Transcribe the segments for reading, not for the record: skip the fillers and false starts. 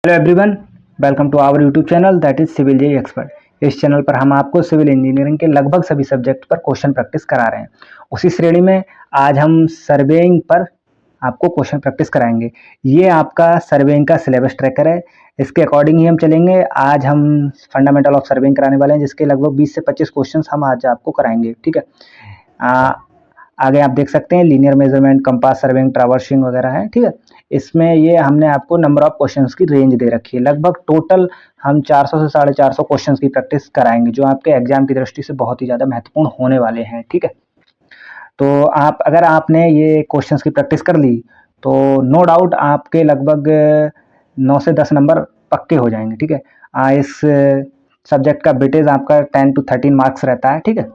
Hello everyone, welcome to our YouTube channel that is civil JE expert. इस channel पर हम आपको civil engineering के लगभग सभी सब्जेक्ट पर क्वेश्चन प्रैक्टिस करा रहे हैं। उसी श्रेणी में आज हम सर्वेइंग पर आपको क्वेश्चन प्रैक्टिस कराएंगे। ये आपका सर्वेइंग का सिलेबस ट्रैकर है, इसके अकॉर्डिंग ही हम चलेंगे। आज हम फंडामेंटल ऑफ सर्वेइंग कराने वाले हैं, जिसके लगभग 20 से 25 क्वेश्चन हम आज आपको कराएंगे। ठीक है, आगे आप देख सकते हैं linear measurement, compass surveying, traversing वगैरह है। ठीक है, इसमें ये हमने आपको नंबर ऑफ क्वेश्चंस की रेंज दे रखी है। लगभग टोटल हम 400 से 450 क्वेश्चंस की प्रैक्टिस कराएंगे, जो आपके एग्जाम की दृष्टि से बहुत ही ज़्यादा महत्वपूर्ण होने वाले हैं। ठीक है, तो अगर आपने ये क्वेश्चंस की प्रैक्टिस कर ली तो नो डाउट आपके लगभग 9 से 10 नंबर पक्के हो जाएंगे। ठीक है, इस सब्जेक्ट का वेटेज आपका 10 to 13 मार्क्स रहता है। ठीक है,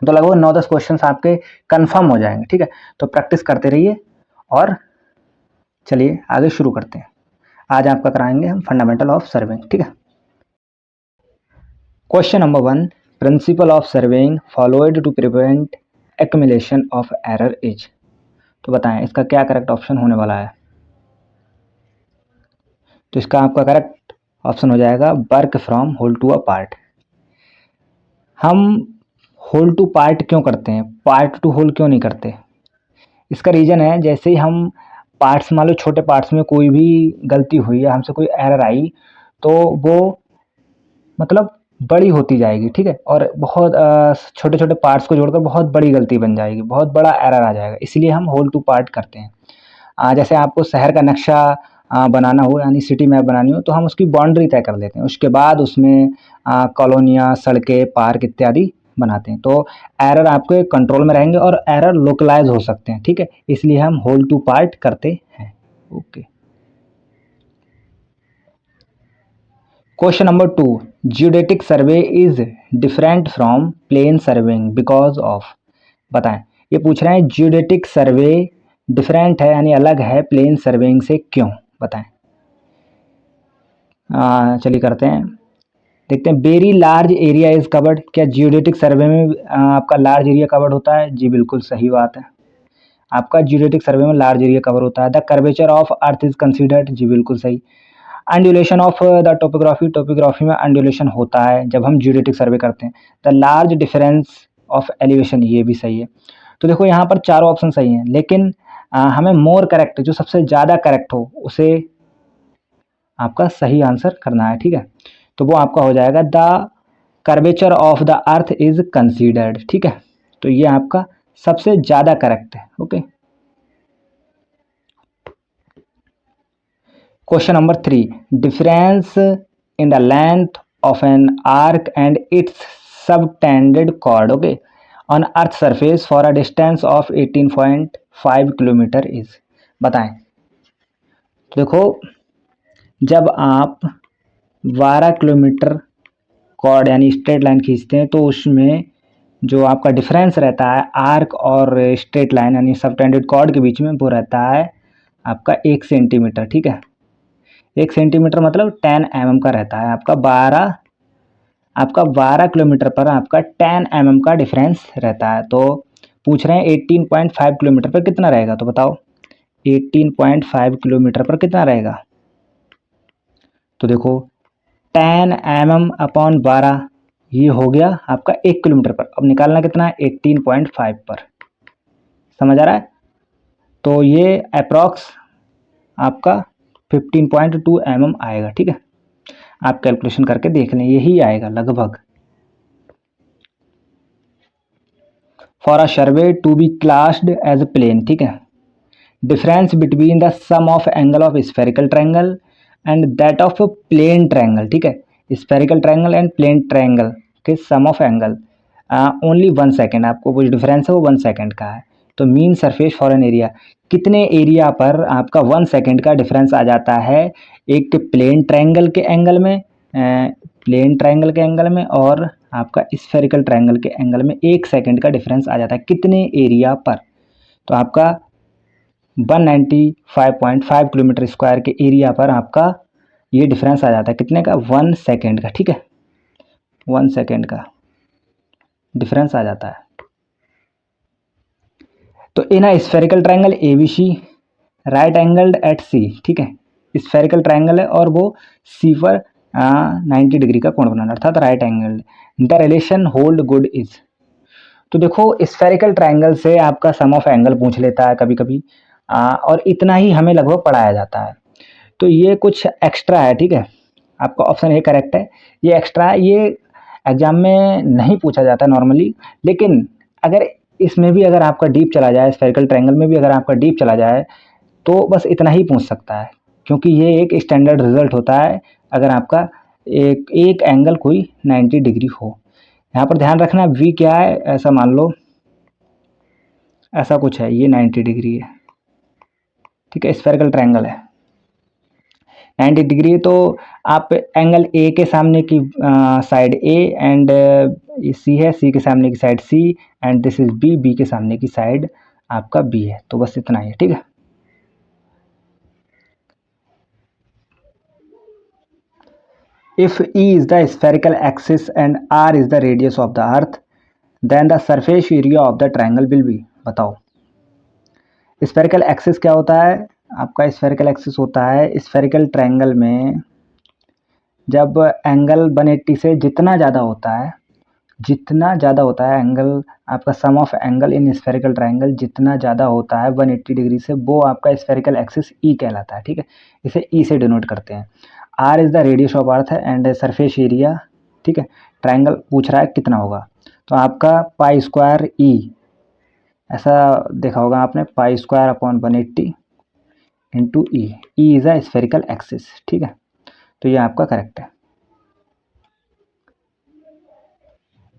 तो लगभग 9-10 क्वेश्चंस आपके कंफर्म हो जाएंगे। ठीक है, तो प्रैक्टिस करते रहिए और चलिए आगे शुरू करते हैं। आज आपका कराएंगे हम फंडामेंटल ऑफ सर्वेइंग। ठीक है, question number 1, principle of surveying followed to prevent accumulation of error is. तो बताएं इसका क्या करेक्ट ऑप्शन होने वाला है। तो इसका आपका करेक्ट ऑप्शन हो जाएगा work from whole to a part. हम होल टू पार्ट क्यों करते हैं, पार्ट टू होल क्यों नहीं करते? इसका रीज़न है, जैसे ही हम पार्ट्स, मान लो छोटे पार्ट्स में कोई भी गलती हुई या हमसे कोई एरर आई, तो वो मतलब बड़ी होती जाएगी। ठीक है, और बहुत छोटे छोटे पार्ट्स को जोड़कर बहुत बड़ी गलती बन जाएगी, बहुत बड़ा एरर आ जाएगा। इसलिए हम होल टू पार्ट करते हैं। जैसे आपको शहर का नक्शा बनाना हो, यानी सिटी मैप बनानी हो, तो हम उसकी बाउंड्री तय कर लेते हैं, उसके बाद उसमें कॉलोनियाँ, सड़कें, पार्क इत्यादि बनाते हैं। तो एरर आपके कंट्रोल में रहेंगे और एरर लोकलाइज हो सकते हैं। ठीक है, इसलिए हम होल टू पार्ट करते हैं। Okay, question number 2, geodetic survey is different from plane surveying because of. बताएं, ये पूछ रहे हैं जियोडेटिक सर्वे डिफरेंट है यानी अलग है प्लेन सर्वेइंग से, क्यों? बताएं। चलिए करते हैं, देखते हैं। Very large area is covered. क्या जियोडेटिक सर्वे में आपका लार्ज एरिया कवर्ड होता है? जी बिल्कुल सही बात है, आपका जियोडेटिक सर्वे में लार्ज एरिया कवर होता है। The curvature of earth is considered. जी बिल्कुल सही। Undulation of the topography, topography में अंडुलेशन होता है जब हम जियोडेटिक सर्वे करते हैं। The large difference of elevation, ये भी सही है। तो देखो यहाँ पर चारों ऑप्शन सही हैं, लेकिन हमें मोर करेक्ट, जो सबसे ज़्यादा करेक्ट हो, उसे आपका सही आंसर करना है। ठीक है, तो वो आपका हो जाएगा the curvature of the earth is considered. ठीक है, तो ये आपका सबसे ज़्यादा करेक्ट है। Okay, question number 3, difference in the length of an arc and its subtended chord, okay, on earth surface for a distance of 18.5 kilometer is. बताएं। तो देखो, जब आप 12 किलोमीटर कॉर्ड यानी स्ट्रेट लाइन खींचते हैं, तो उसमें जो आपका डिफरेंस रहता है आर्क और स्ट्रेट लाइन यानी सबटेंडेड कॉर्ड के बीच में, वो रहता है आपका 1 सेंटीमीटर। ठीक है, 1 सेंटीमीटर मतलब 10 mm का रहता है। आपका 12 किलोमीटर पर आपका 10 mm का डिफरेंस रहता है। तो पूछ रहे हैं 18.5 किलोमीटर पर कितना रहेगा, तो बताओ 18.5 किलोमीटर पर कितना रहेगा। तो देखो 10 mm अपॉन 12, ये हो गया आपका 1 किलोमीटर पर। अब निकालना कितना है, 18.5 पर। समझ आ रहा है? तो ये अप्रॉक्स आपका 15.2 mm आएगा। ठीक है, आप कैलकुलेशन करके देख लें, यही आएगा लगभग। For a survey to be classed as plane. ठीक है, difference between the sum of angle of spherical triangle and that of plane triangle. ठीक है, spherical triangle and plane triangle के sum of angle only 1 second. आपको वो difference है वो 1 second का है। तो mean surface for an area, कितने एरिया पर आपका 1 सेकेंड का डिफरेंस आ जाता है एक प्लेन ट्रायंगल के एंगल में, और आपका स्फेरिकल ट्रायंगल के एंगल में 1 सेकेंड का डिफरेंस आ जाता है कितने एरिया पर। तो आपका 195.5 किलोमीटर स्क्वायर के एरिया पर आपका ये डिफरेंस आ जाता है कितने का, 1 सेकेंड का। ठीक है, 1 सेकेंड का डिफरेंस आ जाता है। तो in a spherical triangle ABC right angled at C, ठीक है, स्फेरिकल ट्रायंगल है और वो सी पर 90 डिग्री का कोण बनाना, अर्थात right angle. The relation hold good is, तो देखो स्फेरिकल ट्रायंगल से आपका सम ऑफ एंगल पूछ लेता है कभी कभी, और इतना ही हमें लगभग पढ़ाया जाता है। तो ये कुछ एक्स्ट्रा है, ठीक है, आपका ऑप्शन ए करेक्ट है। ये एक्स्ट्रा है, ये एग्जाम में नहीं पूछा जाता नॉर्मली, लेकिन अगर इसमें भी अगर आपका डीप चला जाए, स्फेरिकल ट्रायंगल में भी अगर आपका डीप चला जाए तो बस इतना ही पूछ सकता है, क्योंकि ये एक स्टैंडर्ड रिजल्ट होता है अगर आपका एक एंगल कोई 90 डिग्री हो। यहाँ पर ध्यान रखना वी क्या है, ऐसा मान लो ऐसा कुछ है, ये 90 डिग्री है, ठीक है, स्फेरिकल ट्रायंगल है 90 डिग्री। तो आप एंगल ए के सामने की साइड ए एंड सी है, सी के सामने की side C and this is B, B के सामने की साइड आपका बी है। तो बस इतना ही है, ठीक है। If E is the spherical axis and R is the radius of the earth, then the surface area of the triangle will be, बताओ स्फेरिकल एक्सिस क्या होता है। आपका स्फेरिकल एक्सिस होता है स्फेरिकल ट्रायंगल में जब एंगल 180 से जितना ज़्यादा होता है, जितना ज़्यादा होता है एंगल, आपका sum of angle in spherical triangle जितना ज़्यादा होता है 180 डिग्री से, वो आपका स्फेरिकल एक्सिस ई कहलाता है, ठीक है। इसे ई से डिनोट करते हैं। R is the radius of earth and surface area, ठीक है। ट्रायंगल पूछ रहा है कितना होगा, तो आपका पाई स्क्वायर ई, ऐसा देखा होगा आपने, pi square upon 180 into E, E is a spherical axis, ठीक है। तो ये आपका करेक्ट है।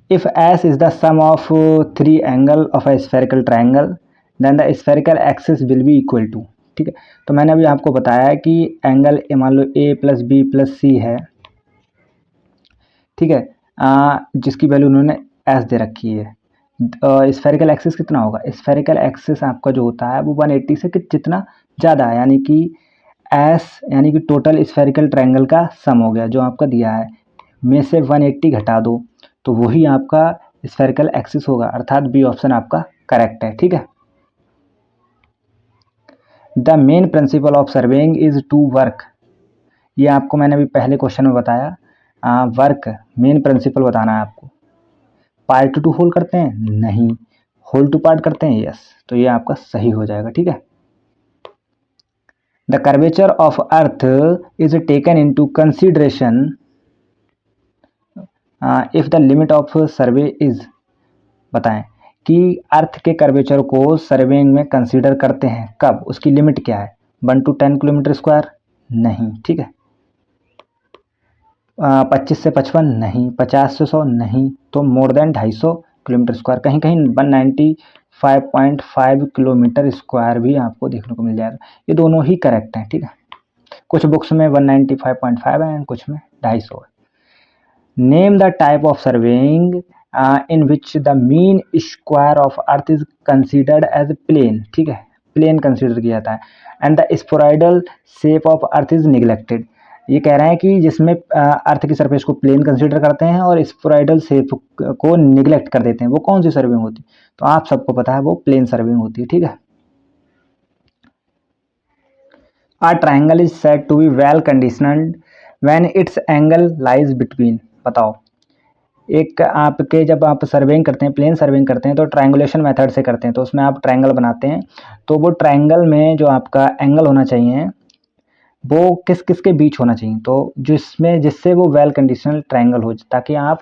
If S is the sum of three angle of a spherical triangle, then the spherical axis will be equal to, ठीक है। तो मैंने अभी आपको बताया कि एंगल मान लो ए प्लस बी प्लस सी है, ठीक है, जिसकी वैल्यू उन्होंने एस दे रखी है। स्फेरिकल एक्सिस कितना होगा, स्फेरिकल एक्सिस आपका जो होता है वो 180 से जितना ज़्यादा है, यानी कि एस यानी कि टोटल स्फेरिकल ट्रायंगल का सम हो गया जो आपका दिया है, में से 180 घटा दो तो वही आपका स्फेरिकल एक्सिस होगा, अर्थात बी ऑप्शन आपका करेक्ट है, ठीक है। The main principle of surveying is to work, ये आपको मैंने अभी पहले क्वेश्चन में बताया, वर्क मेन प्रिंसिपल बताना है आपको। पार्ट टू होल करते हैं, नहीं, होल टू पार्ट करते हैं, यस, तो ये आपका सही हो जाएगा, ठीक है। The curvature of earth is taken into consideration if the limit of survey is, बताएं कि अर्थ के कर्वेचर को सर्वेइंग में कंसीडर करते हैं कब, उसकी लिमिट क्या है, 1 to 10 किलोमीटर स्क्वायर, नहीं, ठीक है। 25 से 55 नहीं, 50 से 100 नहीं, तो मोर देन 250 किलोमीटर स्क्वायर, कहीं कहीं 195.5 किलोमीटर स्क्वायर भी आपको देखने को मिल जाएगा। ये दोनों ही करेक्ट हैं, ठीक है। कुछ बुक्स में 195.5 है, कुछ में 250 है। Name the type of surveying in which the mean square of earth is considered as plane, ठीक है, प्लेन कंसिडर किया जाता है, and the spheroidal shape of earth is neglected. ये कह रहे हैं कि जिसमें अर्थ की सरफेस को प्लेन कंसिडर करते हैं और स्पोराइडल शेप को निगलेक्ट कर देते हैं, वो कौन सी सर्विंग होती है, तो आप सबको पता है वो प्लेन सर्विंग होती है, ठीक है। A triangle is said to be well conditioned when its angle lies between, बताओ एक आपके जब आप सर्वेइंग करते हैं, प्लेन सर्वेइंग करते हैं तो ट्रायंगुलेशन मेथड से करते हैं, तो उसमें आप ट्रायंगल बनाते हैं, तो वो ट्रायंगल में जो आपका एंगल होना चाहिए वो किस किस के बीच होना चाहिए, तो जिसमें जिससे वो वेल कंडीशनल ट्रायंगल हो, ताकि आप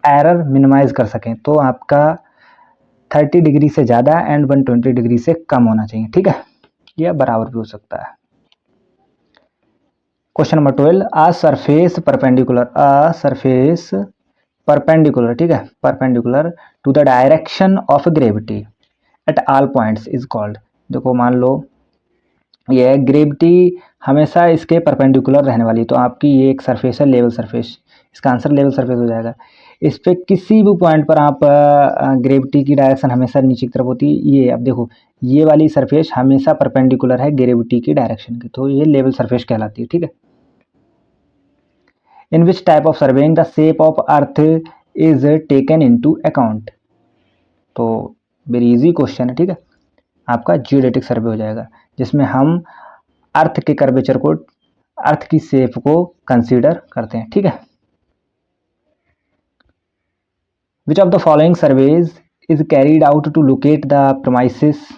एरर मिनिमाइज कर सकें। तो आपका 30 डिग्री से ज़्यादा एंड 120 डिग्री से कम होना चाहिए, ठीक है, यह बराबर भी हो सकता है। Question number 12, a surface perpendicular, ठीक है, perpendicular to the direction of gravity at all points is called. देखो मान लो ये ग्रेविटी हमेशा इसके परपेंडिकुलर रहने वाली, तो आपकी ये एक सरफेस है लेवल सरफेस, इसका आंसर लेवल सरफेस हो जाएगा। इस पे किसी भी पॉइंट पर आप ग्रेविटी की डायरेक्शन हमेशा नीचे की तरफ होती है, ये अब देखो ये वाली सरफेस हमेशा परपेंडिकुलर है ग्रेविटी की डायरेक्शन की, तो ये लेवल सरफेस कहलाती है, ठीक है। In which type of surveying the shape of earth is taken into account, तो वेरी इजी क्वेश्चन है, ठीक है, आपका जियोडेटिक सर्वे हो जाएगा, जिसमें हम अर्थ के कर्वेचर को अर्थ की शेप को कंसीडर करते हैं, ठीक है। Which of the following surveys is carried out to locate the premises,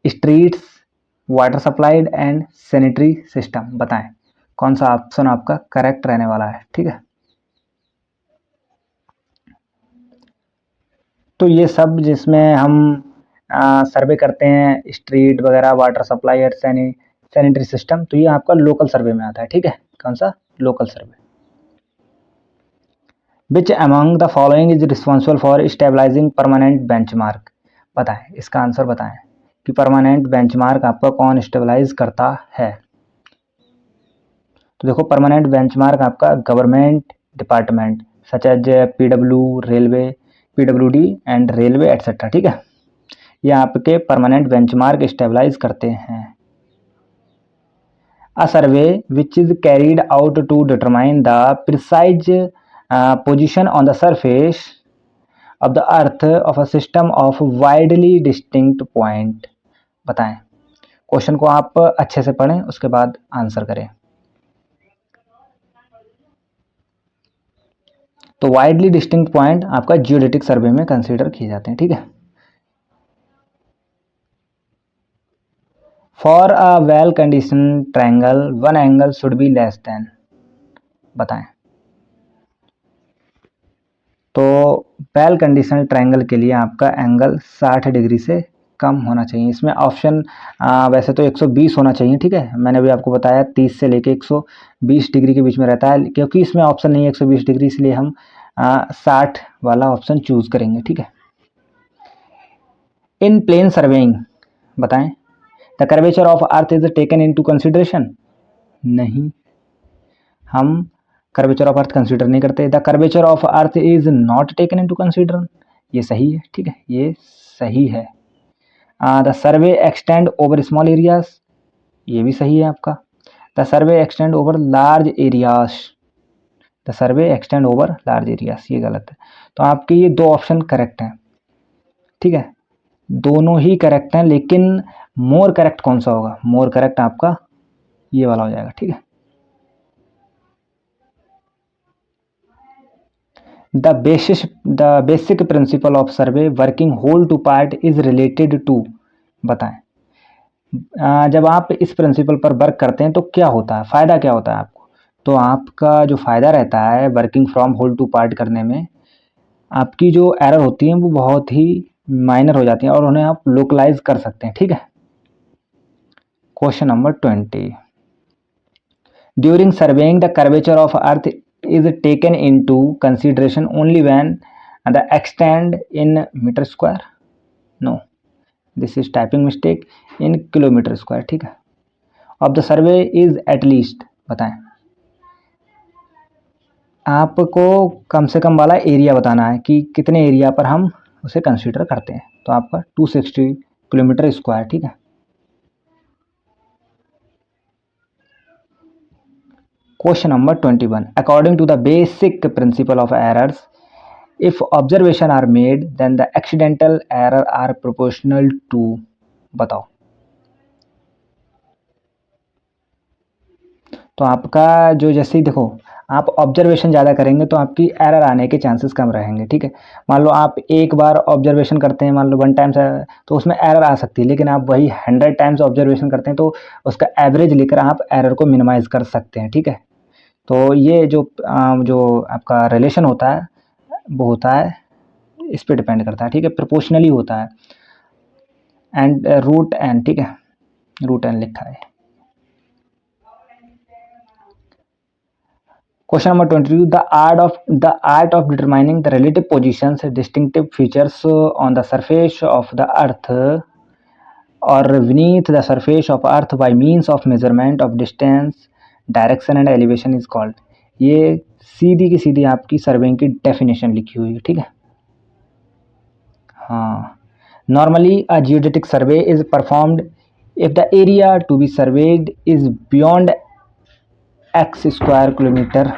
streets, water supplied and sanitary system, बताएं कौन सा ऑप्शन आपका करेक्ट रहने वाला है, ठीक है। तो ये सब जिसमें हम सर्वे करते हैं, स्ट्रीट वगैरह, वाटर सप्लाई और सैनिटरी सिस्टम, तो ये आपका लोकल सर्वे में आता है, ठीक है। कौन सा? Local survey. Which among the following is responsible for stabilising permanent benchmark, बताएं इसका आंसर बताएं कि परमानेंट बेंचमार्क आपका कौन स्टेबलाइज करता है। तो देखो, परमानेंट बेंचमार्क आपका government department such as PW, railway, PWD and railway etcetera, ठीक है। ये आपके परमानेंट बेंचमार्क स्टेबलाइज करते हैं। A survey which is carried out to determine the precise position on the surface of the earth of a system of widely distinct point, बताएं। Question को आप अच्छे से पढ़ें, उसके बाद आंसर करें। तो वाइडली डिस्टिंक्ट पॉइंट आपका जियोडेटिक सर्वे में कंसीडर किए जाते हैं, ठीक है। For a well condition triangle one angle should be less than, बताएं। तो वेल कंडीशनल ट्रायंगल के लिए आपका एंगल 60 डिग्री से कम होना चाहिए। इसमें ऑप्शन वैसे तो 120 होना चाहिए, ठीक है। मैंने भी आपको बताया 30 से लेके 120 डिग्री के बीच में रहता है, क्योंकि इसमें ऑप्शन नहीं है 120 डिग्री, इसलिए हम 60 वाला ऑप्शन चूज करेंगे, ठीक है। इन प्लेन सर्वेइंग, बताएं, the curvature of earth is taken into consideration, नहीं, हम कर्वेचर ऑफ अर्थ कंसीडर नहीं करते। The curvature of earth is not taken into consider, ये सही है, ठीक है, ये सही है। The survey extend over small areas, ये भी सही है आपका। The survey extend over large areas, the survey extend over large areas, ये गलत है। तो आपके ये दो ऑप्शन करेक्ट हैं, ठीक है, दोनों ही करेक्ट हैं, लेकिन मोर करेक्ट कौन सा होगा? मोर करेक्ट आपका ये वाला हो जाएगा, ठीक है। The basic principle of survey working whole to part is related to, बताएं। जब आप इस प्रिंसिपल पर वर्क करते हैं तो क्या होता है, फ़ायदा क्या होता है आपको? तो आपका जो फ़ायदा रहता है working from whole to part करने में, आपकी जो एरर होती हैं वो बहुत ही माइनर हो जाती हैं और उन्हें आप लोकलाइज कर सकते हैं, ठीक है। Question number 20, during surveying the curvature of earth is taken into consideration only when the extent in meter square, no, this is typing mistake, in kilometer square, ठीक है। of the survey is at least, बताएं। आपको कम से कम वाला area बताना है कि कितने एरिया पर हम उसे कंसीडर करते हैं। तो आपका 260 किलोमीटर स्क्वायर, ठीक है। Question number 21. According to the basic principle of errors, if observation are made, then the accidental error are proportional to, बताओ। तो आपका जो जैसे ही देखो, आप ऑब्जर्वेशन ज़्यादा करेंगे तो आपकी एरर आने के चांसेस कम रहेंगे, ठीक है। मान लो आप एक बार ऑब्जर्वेशन करते हैं, मान लो 1 टाइम से, तो उसमें एरर आ सकती है, लेकिन आप वही 100 टाइम्स ऑब्जर्वेशन करते हैं तो उसका एवरेज लेकर आप एरर को मिनिमाइज कर सकते हैं, ठीक है। तो ये जो आपका रिलेशन होता है वो होता है, इस पे डिपेंड करता है, ठीक है, प्रोपोर्शनली होता है। एंड रूट एन, ठीक है, रूट एन लिखा है। Question number 22, the art of determining the relative positions, distinctive features on the surface of the अर्थ और beneath the surface of earth by means of measurement of distance, direction and elevation is called, ये सीधी की सीधी आपकी surveying की definition लिखी हुई है, ठीक है। हाँ, normally a geodetic survey is performed if the area to be surveyed is beyond x square kilometre.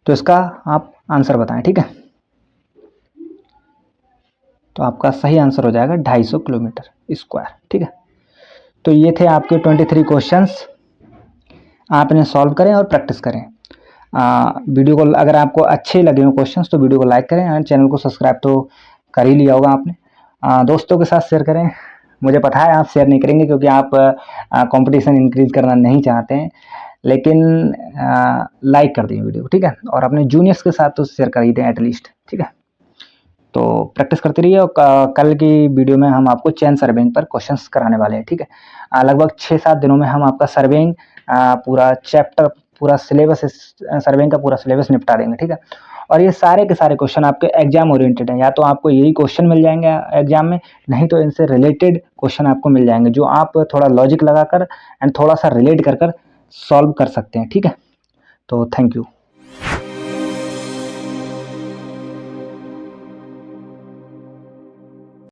तो इसका आप आंसर बताएं, ठीक है। तो आपका सही आंसर हो जाएगा 250 किलोमीटर स्क्वायर, ठीक है। तो ये थे आपके 23 क्वेश्चंस। आप इन्हें सॉल्व करें और प्रैक्टिस करें। वीडियो को अगर आपको अच्छे लगे हो क्वेश्चंस तो वीडियो को लाइक करें एंड चैनल को सब्सक्राइब तो कर ही लिया होगा आपने। दोस्तों के साथ शेयर करें। मुझे पता है आप शेयर नहीं करेंगे क्योंकि आप कंपटीशन इंक्रीज करना नहीं चाहते हैं, लेकिन लाइक कर दें वीडियो को, ठीक है, और अपने जूनियर्स के साथ तो शेयर कर ही दें एटलीस्ट, ठीक है। तो प्रैक्टिस करते रहिए और कल की वीडियो में हम आपको चेन सर्वेइंग पर क्वेश्चंस कराने वाले हैं, ठीक है। लगभग 6-7 दिनों में हम आपका सर्वेइंग पूरा चैप्टर, पूरा सिलेबस, सर्वेइंग का पूरा सिलेबस निपटा देंगे, ठीक है। और ये सारे के सारे क्वेश्चन आपके एग्जाम ओरिएंटेड हैं, या तो आपको यही क्वेश्चन मिल जाएंगे एग्जाम में, नहीं तो इनसे रिलेटेड क्वेश्चन आपको मिल जाएंगे जो आप थोड़ा लॉजिक लगाकर एंड थोड़ा सा रिलेट कर सॉल्व कर सकते हैं, ठीक है। तो थैंक यू।